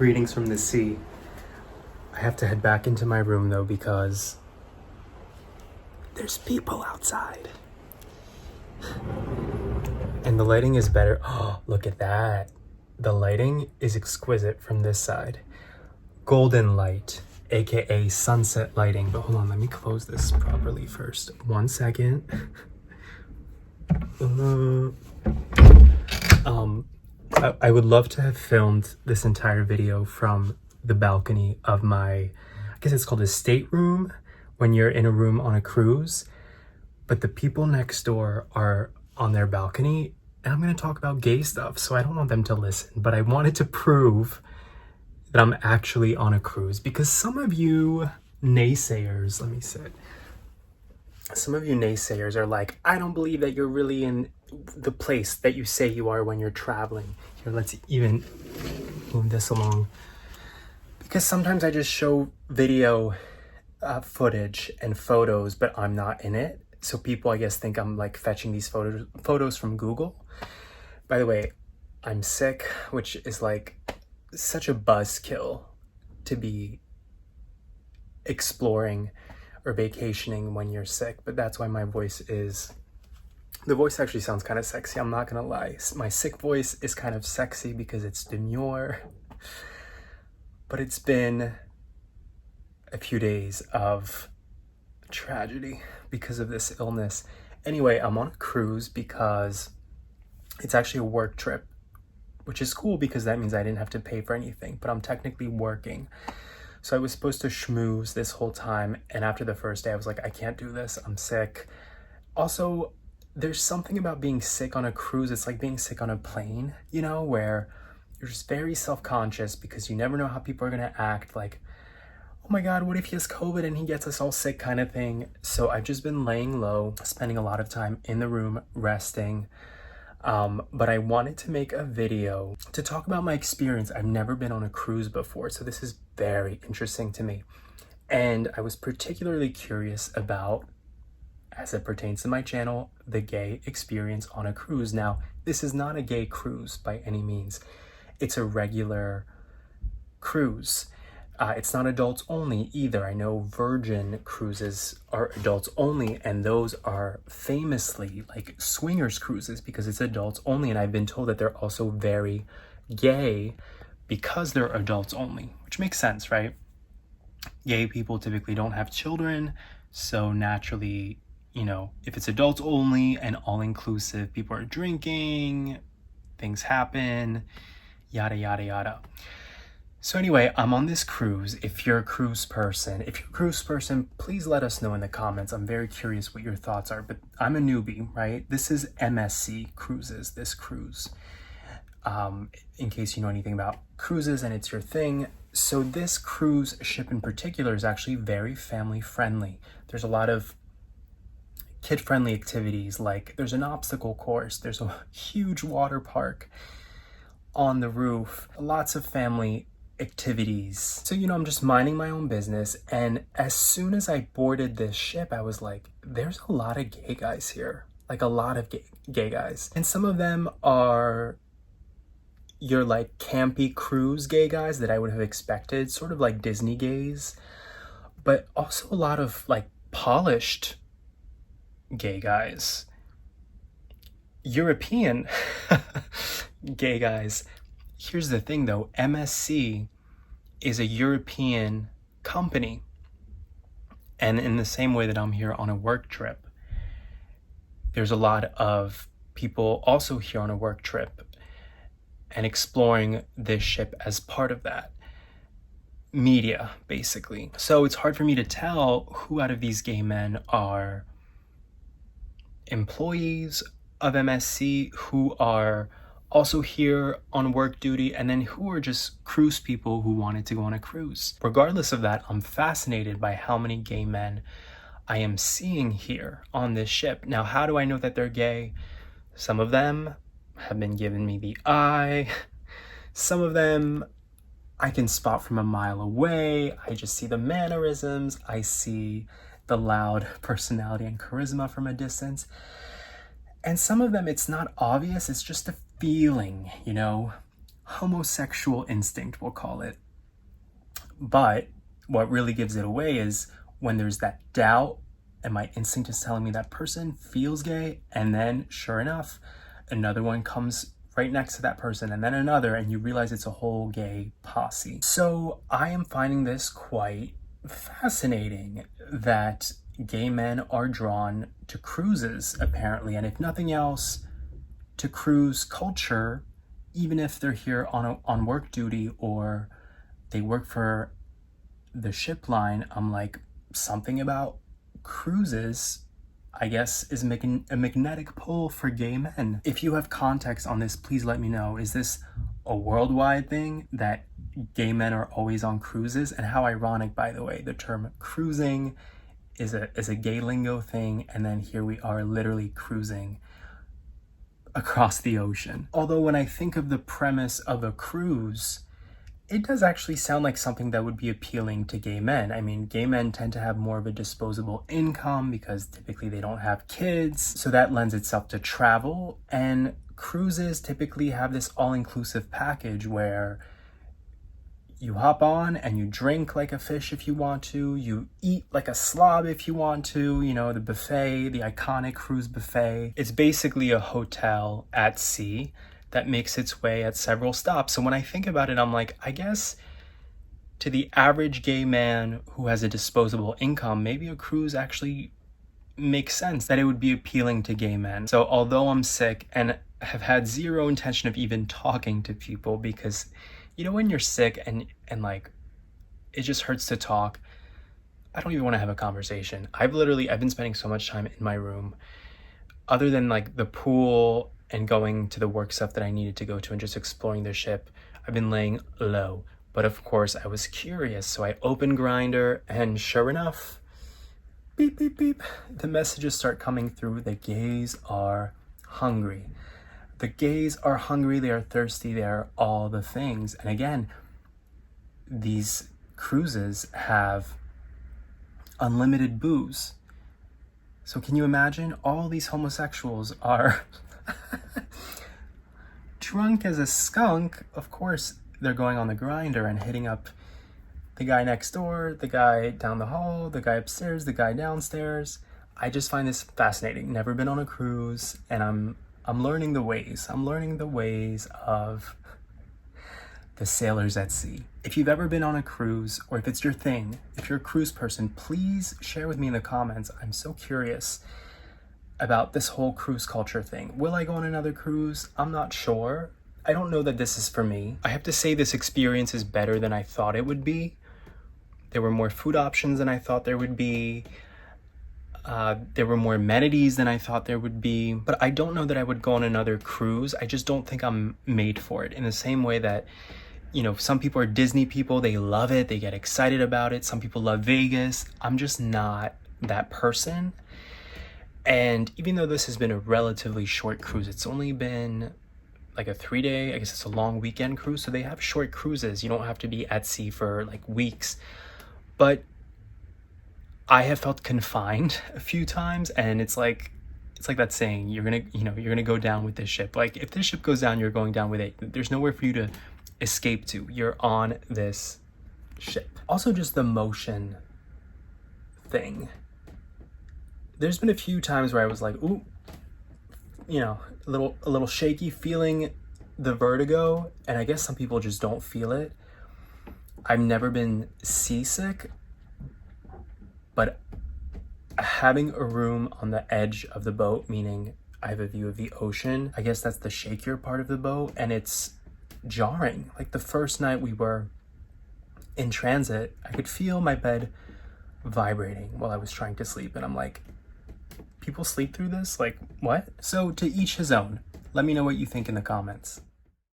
Greetings from the sea. I have to head back into my room though because there's people outside. And the lighting is better. Oh, look at that. The lighting is exquisite from this side. Golden light, aka sunset lighting. But hold on, let me close this properly first. 1 second. I would love to have filmed this entire video from the balcony of my, I guess it's called a stateroom when you're in a room on a cruise. But the people next door are on their balcony, and I'm going to talk about gay stuff, so I don't want them to listen. But I wanted to prove that I'm actually on a cruise because some of you naysayers, let me sit. Some of you naysayers are like, I don't believe that you're really in the place that you say you are when you're traveling. Here, let's even move this along. Because sometimes I just show video footage and photos, but I'm not in it. So people, I guess, think I'm like fetching these photos from Google. By the way, I'm sick, which is like such a buzzkill to be exploring or vacationing when you're sick, but that's why my voice is, the voice actually sounds kind of sexy, I'm not gonna lie. My sick voice is kind of sexy because it's demure, but it's been a few days of tragedy because of this illness. Anyway, I'm on a cruise because it's actually a work trip, which is cool because that means I didn't have to pay for anything, but I'm technically working. So I was supposed to schmooze this whole time, and after the first day I was like, I can't do this, I'm sick. Also, there's something about being sick on a cruise, it's like being sick on a plane, you know, where you're just very self-conscious because you never know how people are gonna act, like, oh my god, what if he has COVID and he gets us all sick kind of thing. So I've just been laying low, spending a lot of time in the room, resting. But I wanted to make a video to talk about my experience. I've never been on a cruise before, so this is very interesting to me. And I was particularly curious about, as it pertains to my channel, the gay experience on a cruise. Now, this is not a gay cruise by any means. It's a regular cruise. It's not adults only either. I know Virgin cruises are adults only, and those are famously like swingers cruises because it's adults only. And I've been told that they're also very gay because they're adults only, which makes sense, right? Gay people typically don't have children, so naturally, you know, if it's adults only and all-inclusive, people are drinking, things happen, yada, yada, yada. So anyway, I'm on this cruise. If you're a cruise person, please let us know in the comments. I'm very curious what your thoughts are, but I'm a newbie, right? This is MSC Cruises, this cruise. In case you know anything about cruises and it's your thing. So this cruise ship in particular is actually very family friendly. There's a lot of kid-friendly activities, like there's an obstacle course, there's a huge water park on the roof, lots of family activities. So, you know, I'm just minding my own business, and as soon as I boarded this ship, I was like, there's a lot of gay guys here, like a lot of gay guys. And some of them are your like campy cruise gay guys that I would have expected, sort of like Disney gays, but also a lot of like polished gay guys, European gay guys. Here's the thing though, MSC is a European company. And in the same way that I'm here on a work trip, there's a lot of people also here on a work trip and exploring this ship as part of that media, basically. So it's hard for me to tell who out of these gay men are employees of MSC, who are also here on work duty, and then who are just cruise people who wanted to go on a cruise. Regardless of that, I'm fascinated by how many gay men I am seeing here on this ship. Now, how do I know that they're gay? Some of them have been giving me the eye. Some of them I can spot from a mile away. I just see the mannerisms. I see the loud personality and charisma from a distance. And some of them, it's not obvious, it's just a feeling, you know? homosexual instinct, we'll call it. But what really gives it away is when there's that doubt and my instinct is telling me that person feels gay, and then sure enough, another one comes right next to that person, and then another, and you realize it's a whole gay posse. So I am finding this quite fascinating that gay men are drawn to cruises, apparently, and if nothing else, to cruise culture, even if they're here on work duty or they work for the ship line. I'm like, something about cruises, I guess, is making a magnetic pull for gay men. If you have context on this, please let me know. Is this a worldwide thing that gay men are always on cruises? And how ironic, by the way, the term cruising is a gay lingo thing, and then here we are literally cruising across the ocean. Although when I think of the premise of a cruise, it does actually sound like something that would be appealing to gay men. I mean, gay men tend to have more of a disposable income because typically they don't have kids, so that lends itself to travel. And cruises typically have this all-inclusive package where you hop on and you drink like a fish if you want to, you eat like a slob if you want to, you know, the buffet, the iconic cruise buffet. It's basically a hotel at sea that makes its way at several stops. So when I think about it, I'm like, I guess to the average gay man who has a disposable income, maybe a cruise actually makes sense, that it would be appealing to gay men. So although I'm sick and have had zero intention of even talking to people, because you know when you're sick and like it just hurts to talk, I don't even want to have a conversation. I've been spending so much time in my room, other than like the pool and going to the work stuff that I needed to go to and just exploring the ship. I've been laying low. But of course I was curious, so I opened grindr, and sure enough, beep, beep, beep, the messages start coming through. The gays are hungry. The gays are hungry, they are thirsty, they are all the things. And again, these cruises have unlimited booze. So can you imagine? All these homosexuals are drunk as a skunk. Of course, they're going on the grindr and hitting up the guy next door, the guy down the hall, the guy upstairs, the guy downstairs. I just find this fascinating. Never been on a cruise, and I'm learning the ways. I'm learning the ways of the sailors at sea. If you've ever been on a cruise, or if it's your thing, if you're a cruise person, please share with me in the comments. I'm so curious about this whole cruise culture thing. Will I go on another cruise? I'm not sure. I don't know that this is for me. I have to say this experience is better than I thought it would be. There were more food options than I thought there would be. There were more amenities than I thought there would be, but I don't know that I would go on another cruise. I just don't think I'm made for it, in the same way that, you know, some people are Disney people, they love it, they get excited about it. Some people love Vegas. I'm just not that person. And even though this has been a relatively short cruise, it's only been like a 3-day, I guess it's a long weekend cruise, so they have short cruises. You don't have to be at sea for like weeks. But I have felt confined a few times, and it's like that saying, you're gonna go down with this ship. Like, if this ship goes down, you're going down with it. There's nowhere for you to escape to. You're on this ship. Also, just the motion thing. There's been a few times where I was like, ooh, you know, a little shaky, feeling the vertigo, and I guess some people just don't feel it. I've never been seasick, but having a room on the edge of the boat, meaning I have a view of the ocean, I guess that's the shakier part of the boat, and it's jarring. Like the first night we were in transit, I could feel my bed vibrating while I was trying to sleep, and I'm like, people sleep through this? Like, what? So to each his own. Let me know what you think in the comments.